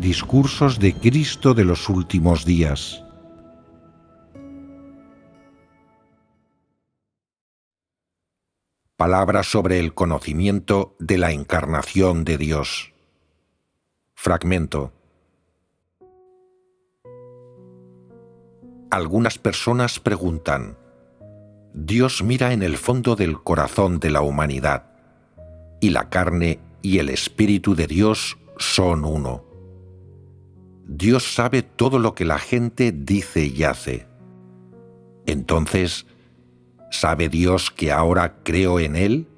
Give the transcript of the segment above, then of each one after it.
Discursos de Cristo de los últimos días. Palabra sobre el conocimiento de la encarnación de Dios. Fragmento. Algunas personas preguntan: Dios mira en el fondo del corazón de la humanidad, y la carne y el Espíritu de Dios son uno. Dios sabe todo lo que la gente dice y hace. Entonces, ¿sabe Dios que ahora creo en Él?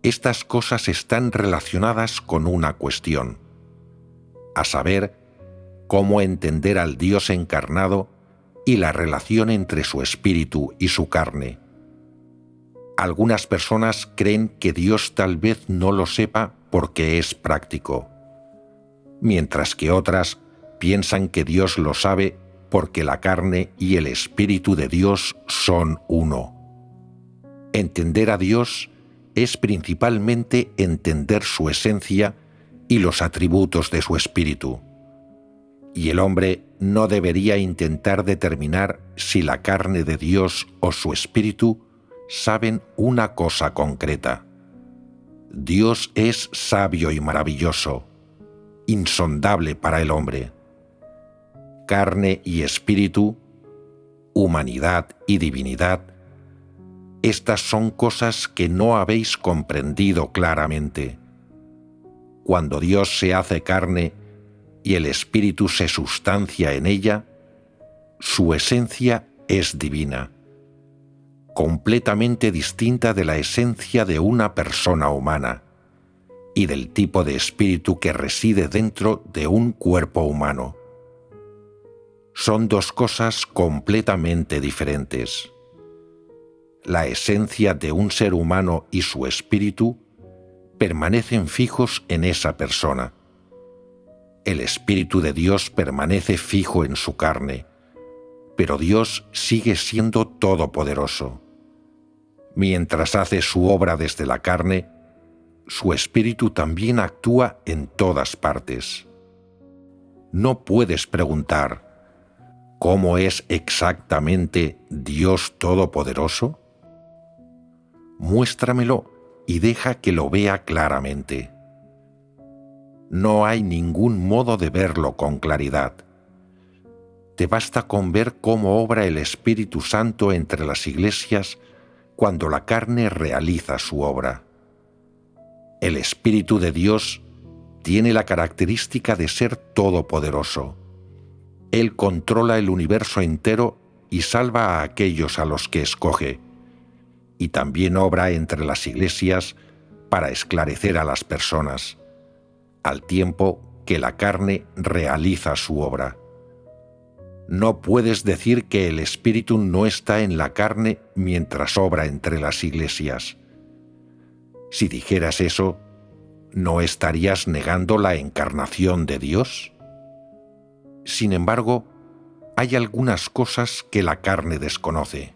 Estas cosas están relacionadas con una cuestión, a saber, cómo entender al Dios encarnado y la relación entre su espíritu y su carne. Algunas personas creen que Dios tal vez no lo sepa porque es práctico, mientras que otras piensan que Dios lo sabe porque la carne y el Espíritu de Dios son uno. Entender a Dios es principalmente entender su esencia y los atributos de su espíritu. Y el hombre no debería intentar determinar si la carne de Dios o su espíritu saben una cosa concreta. Dios es sabio y maravilloso, insondable para el hombre. Carne y espíritu, humanidad y divinidad, estas son cosas que no habéis comprendido claramente. Cuando Dios se hace carne y el espíritu se sustancia en ella, su esencia es divina, completamente distinta de la esencia de una persona humana y del tipo de espíritu que reside dentro de un cuerpo humano. Son dos cosas completamente diferentes. La esencia de un ser humano y su espíritu permanecen fijos en esa persona. El Espíritu de Dios permanece fijo en su carne, pero Dios sigue siendo todopoderoso. Mientras hace su obra desde la carne, su Espíritu también actúa en todas partes. No puedes preguntar: ¿cómo es exactamente Dios Todopoderoso? Muéstramelo y deja que lo vea claramente. No hay ningún modo de verlo con claridad. Te basta con ver cómo obra el Espíritu Santo entre las iglesias cuando la carne realiza su obra. El Espíritu de Dios tiene la característica de ser todopoderoso. Él controla el universo entero y salva a aquellos a los que escoge, y también obra entre las iglesias para esclarecer a las personas, al tiempo que la carne realiza su obra. No puedes decir que el Espíritu no está en la carne mientras obra entre las iglesias. Si dijeras eso, ¿no estarías negando la encarnación de Dios? Sin embargo, hay algunas cosas que la carne desconoce.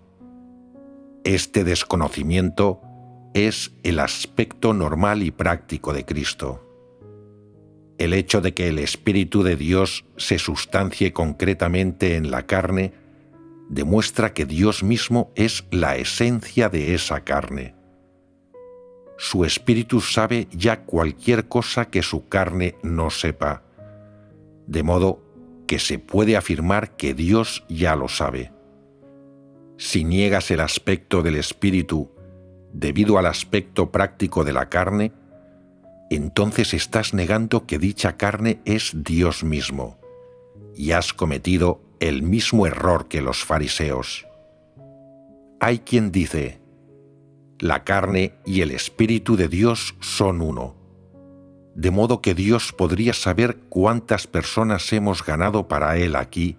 Este desconocimiento es el aspecto normal y práctico de Cristo. El hecho de que el Espíritu de Dios se sustancie concretamente en la carne demuestra que Dios mismo es la esencia de esa carne. Su Espíritu sabe ya cualquier cosa que su carne no sepa, de modo que se puede afirmar que Dios ya lo sabe. Si niegas el aspecto del Espíritu debido al aspecto práctico de la carne, entonces estás negando que dicha carne es Dios mismo, y has cometido el mismo error que los fariseos. Hay quien dice: la carne y el Espíritu de Dios son uno, de modo que Dios podría saber cuántas personas hemos ganado para Él aquí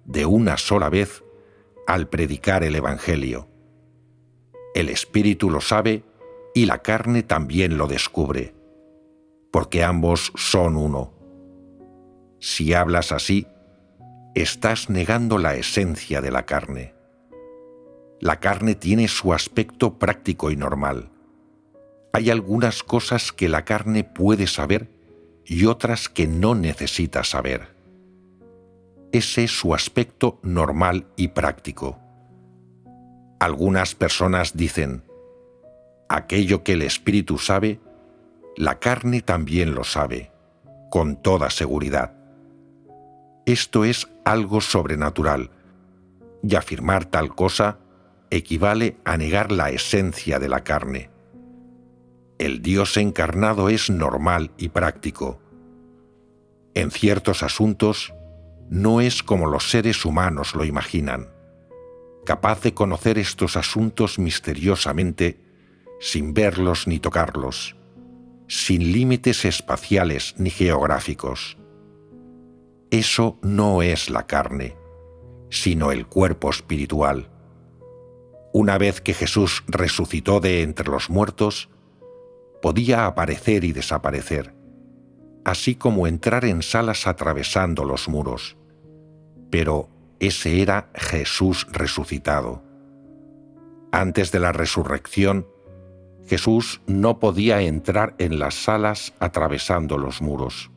de una sola vez al predicar el Evangelio. El Espíritu lo sabe y la carne también lo descubre, porque ambos son uno. Si hablas así, estás negando la esencia de la carne. La carne tiene su aspecto práctico y normal. Hay algunas cosas que la carne puede saber y otras que no necesita saber. Ese es su aspecto normal y práctico. Algunas personas dicen: aquello que el espíritu sabe, la carne también lo sabe, con toda seguridad. Esto es algo sobrenatural, y afirmar tal cosa equivale a negar la esencia de la carne. El Dios encarnado es normal y práctico. En ciertos asuntos, no es como los seres humanos lo imaginan, capaz de conocer estos asuntos misteriosamente sin verlos ni tocarlos, sin límites espaciales ni geográficos. Eso no es la carne, sino el cuerpo espiritual. Una vez que Jesús resucitó de entre los muertos, podía aparecer y desaparecer, así como entrar en salas atravesando los muros. Pero ese era Jesús resucitado. Antes de la resurrección, Jesús no podía entrar en las salas atravesando los muros.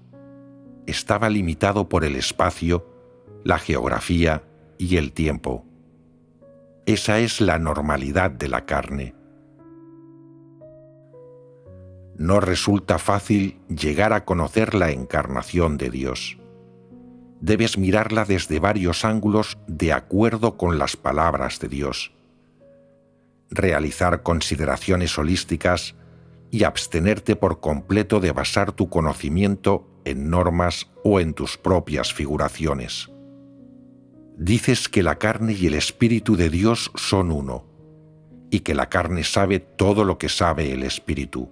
Estaba limitado por el espacio, la geografía y el tiempo. Esa es la normalidad de la carne. No resulta fácil llegar a conocer la encarnación de Dios. Debes mirarla desde varios ángulos de acuerdo con las palabras de Dios. Realizar consideraciones holísticas y abstenerte por completo de basar tu conocimiento en normas o en tus propias figuraciones. Dices que la carne y el espíritu de Dios son uno, y que la carne sabe todo lo que sabe el espíritu.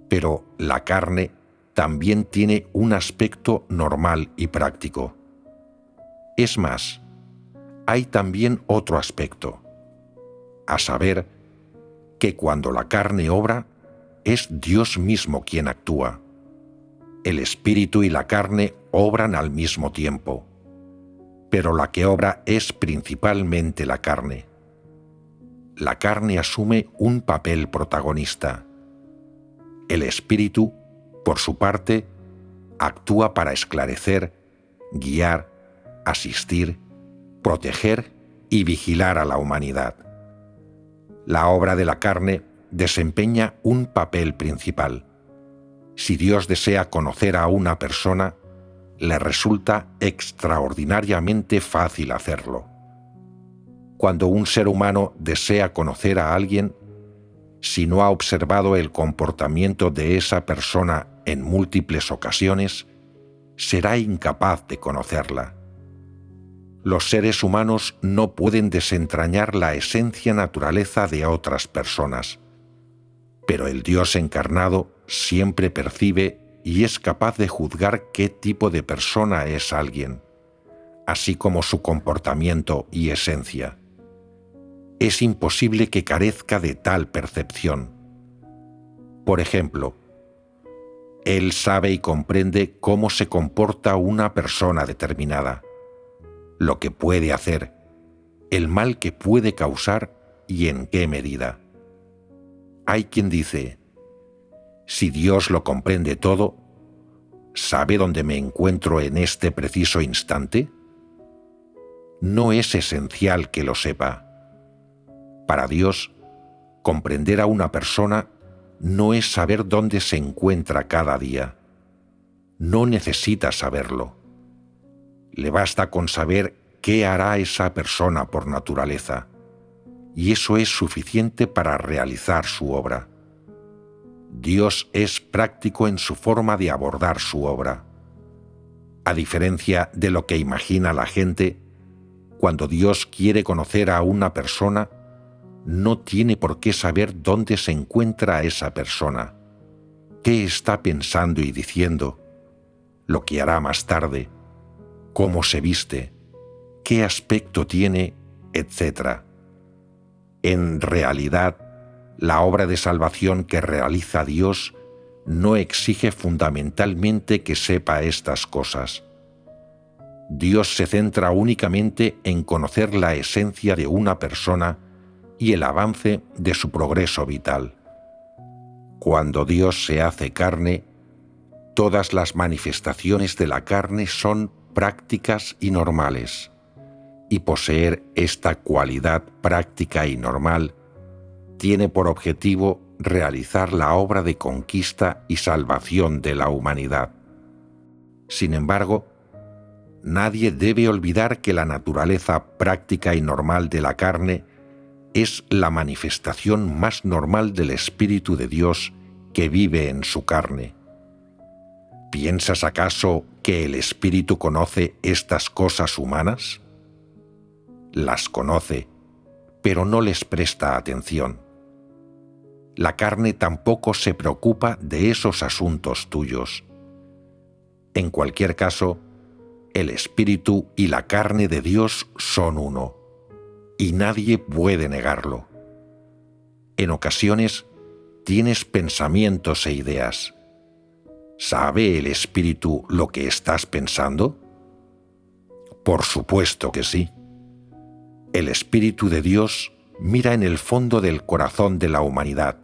Pero la carne también tiene un aspecto normal y práctico. Es más, hay también otro aspecto, a saber, que cuando la carne obra, es Dios mismo quien actúa. El espíritu y la carne obran al mismo tiempo, pero la que obra es principalmente la carne. La carne asume un papel protagonista. El espíritu, por su parte, actúa para esclarecer, guiar, asistir, proteger y vigilar a la humanidad. La obra de la carne desempeña un papel principal. Si Dios desea conocer a una persona, le resulta extraordinariamente fácil hacerlo. Cuando un ser humano desea conocer a alguien, si no ha observado el comportamiento de esa persona en múltiples ocasiones, será incapaz de conocerla. Los seres humanos no pueden desentrañar la esencia naturaleza de otras personas, pero el Dios encarnado siempre percibe y es capaz de juzgar qué tipo de persona es alguien, así como su comportamiento y esencia. Es imposible que carezca de tal percepción. Por ejemplo, Él sabe y comprende cómo se comporta una persona determinada, lo que puede hacer, el mal que puede causar y en qué medida. Hay quien dice: si Dios lo comprende todo, ¿sabe dónde me encuentro en este preciso instante? No es esencial que lo sepa. Para Dios, comprender a una persona no es saber dónde se encuentra cada día. No necesita saberlo. Le basta con saber qué hará esa persona por naturaleza, y eso es suficiente para realizar su obra. Dios es práctico en su forma de abordar su obra. A diferencia de lo que imagina la gente, cuando Dios quiere conocer a una persona, no tiene por qué saber dónde se encuentra esa persona, qué está pensando y diciendo, lo que hará más tarde, cómo se viste, qué aspecto tiene, etc. En realidad, la obra de salvación que realiza Dios no exige fundamentalmente que sepa estas cosas. Dios se centra únicamente en conocer la esencia de una persona y el avance de su progreso vital. Cuando Dios se hace carne, todas las manifestaciones de la carne son prácticas y normales, y poseer esta cualidad práctica y normal tiene por objetivo realizar la obra de conquista y salvación de la humanidad. Sin embargo, nadie debe olvidar que la naturaleza práctica y normal de la carne es la manifestación más normal del Espíritu de Dios que vive en su carne. ¿Piensas acaso que el Espíritu conoce estas cosas humanas? Las conoce, pero no les presta atención. La carne tampoco se preocupa de esos asuntos tuyos. En cualquier caso, el Espíritu y la carne de Dios son uno, y nadie puede negarlo. En ocasiones tienes pensamientos e ideas. ¿Sabe el Espíritu lo que estás pensando? Por supuesto que sí. El Espíritu de Dios mira en el fondo del corazón de la humanidad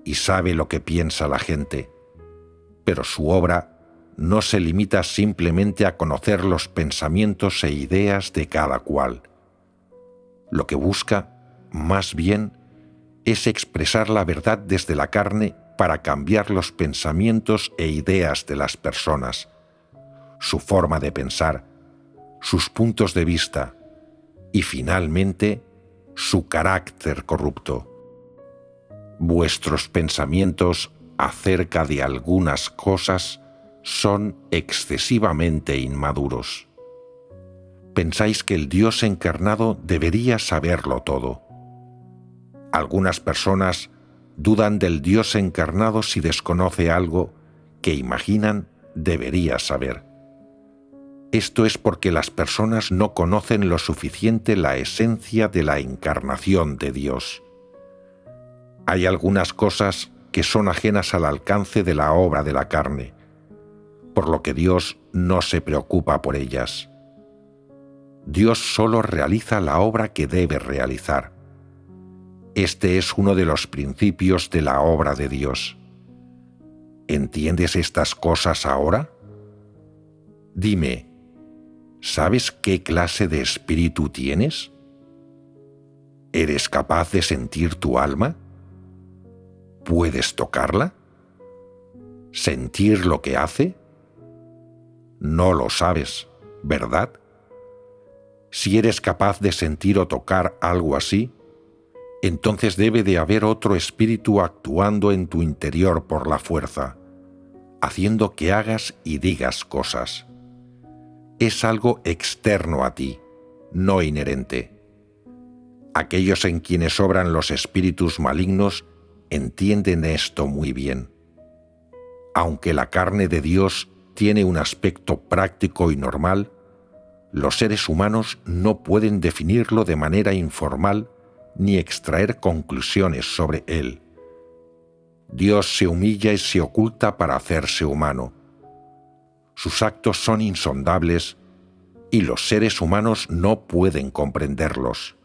y sabe lo que piensa la gente, pero su obra no se limita simplemente a conocer los pensamientos e ideas de cada cual. Lo que busca, más bien, es expresar la verdad desde la carne para cambiar los pensamientos e ideas de las personas, su forma de pensar, sus puntos de vista y, finalmente, su carácter corrupto. Vuestros pensamientos acerca de algunas cosas son excesivamente inmaduros. Pensáis que el Dios encarnado debería saberlo todo. Algunas personas dudan del Dios encarnado si desconoce algo que imaginan debería saber. Esto es porque las personas no conocen lo suficiente la esencia de la encarnación de Dios. Hay algunas cosas que son ajenas al alcance de la obra de la carne, por lo que Dios no se preocupa por ellas. Dios solo realiza la obra que debe realizar. Este es uno de los principios de la obra de Dios. ¿Entiendes estas cosas ahora? Dime, ¿sabes qué clase de espíritu tienes? ¿Eres capaz de sentir tu alma? ¿Puedes tocarla? ¿Sentir lo que hace? No lo sabes, ¿verdad? Si eres capaz de sentir o tocar algo así, entonces debe de haber otro espíritu actuando en tu interior por la fuerza, haciendo que hagas y digas cosas. Es algo externo a ti, no inherente. Aquellos en quienes obran los espíritus malignos entienden esto muy bien. Aunque la carne de Dios tiene un aspecto práctico y normal, los seres humanos no pueden definirlo de manera informal ni extraer conclusiones sobre él. Dios se humilla y se oculta para hacerse humano. Sus actos son insondables y los seres humanos no pueden comprenderlos.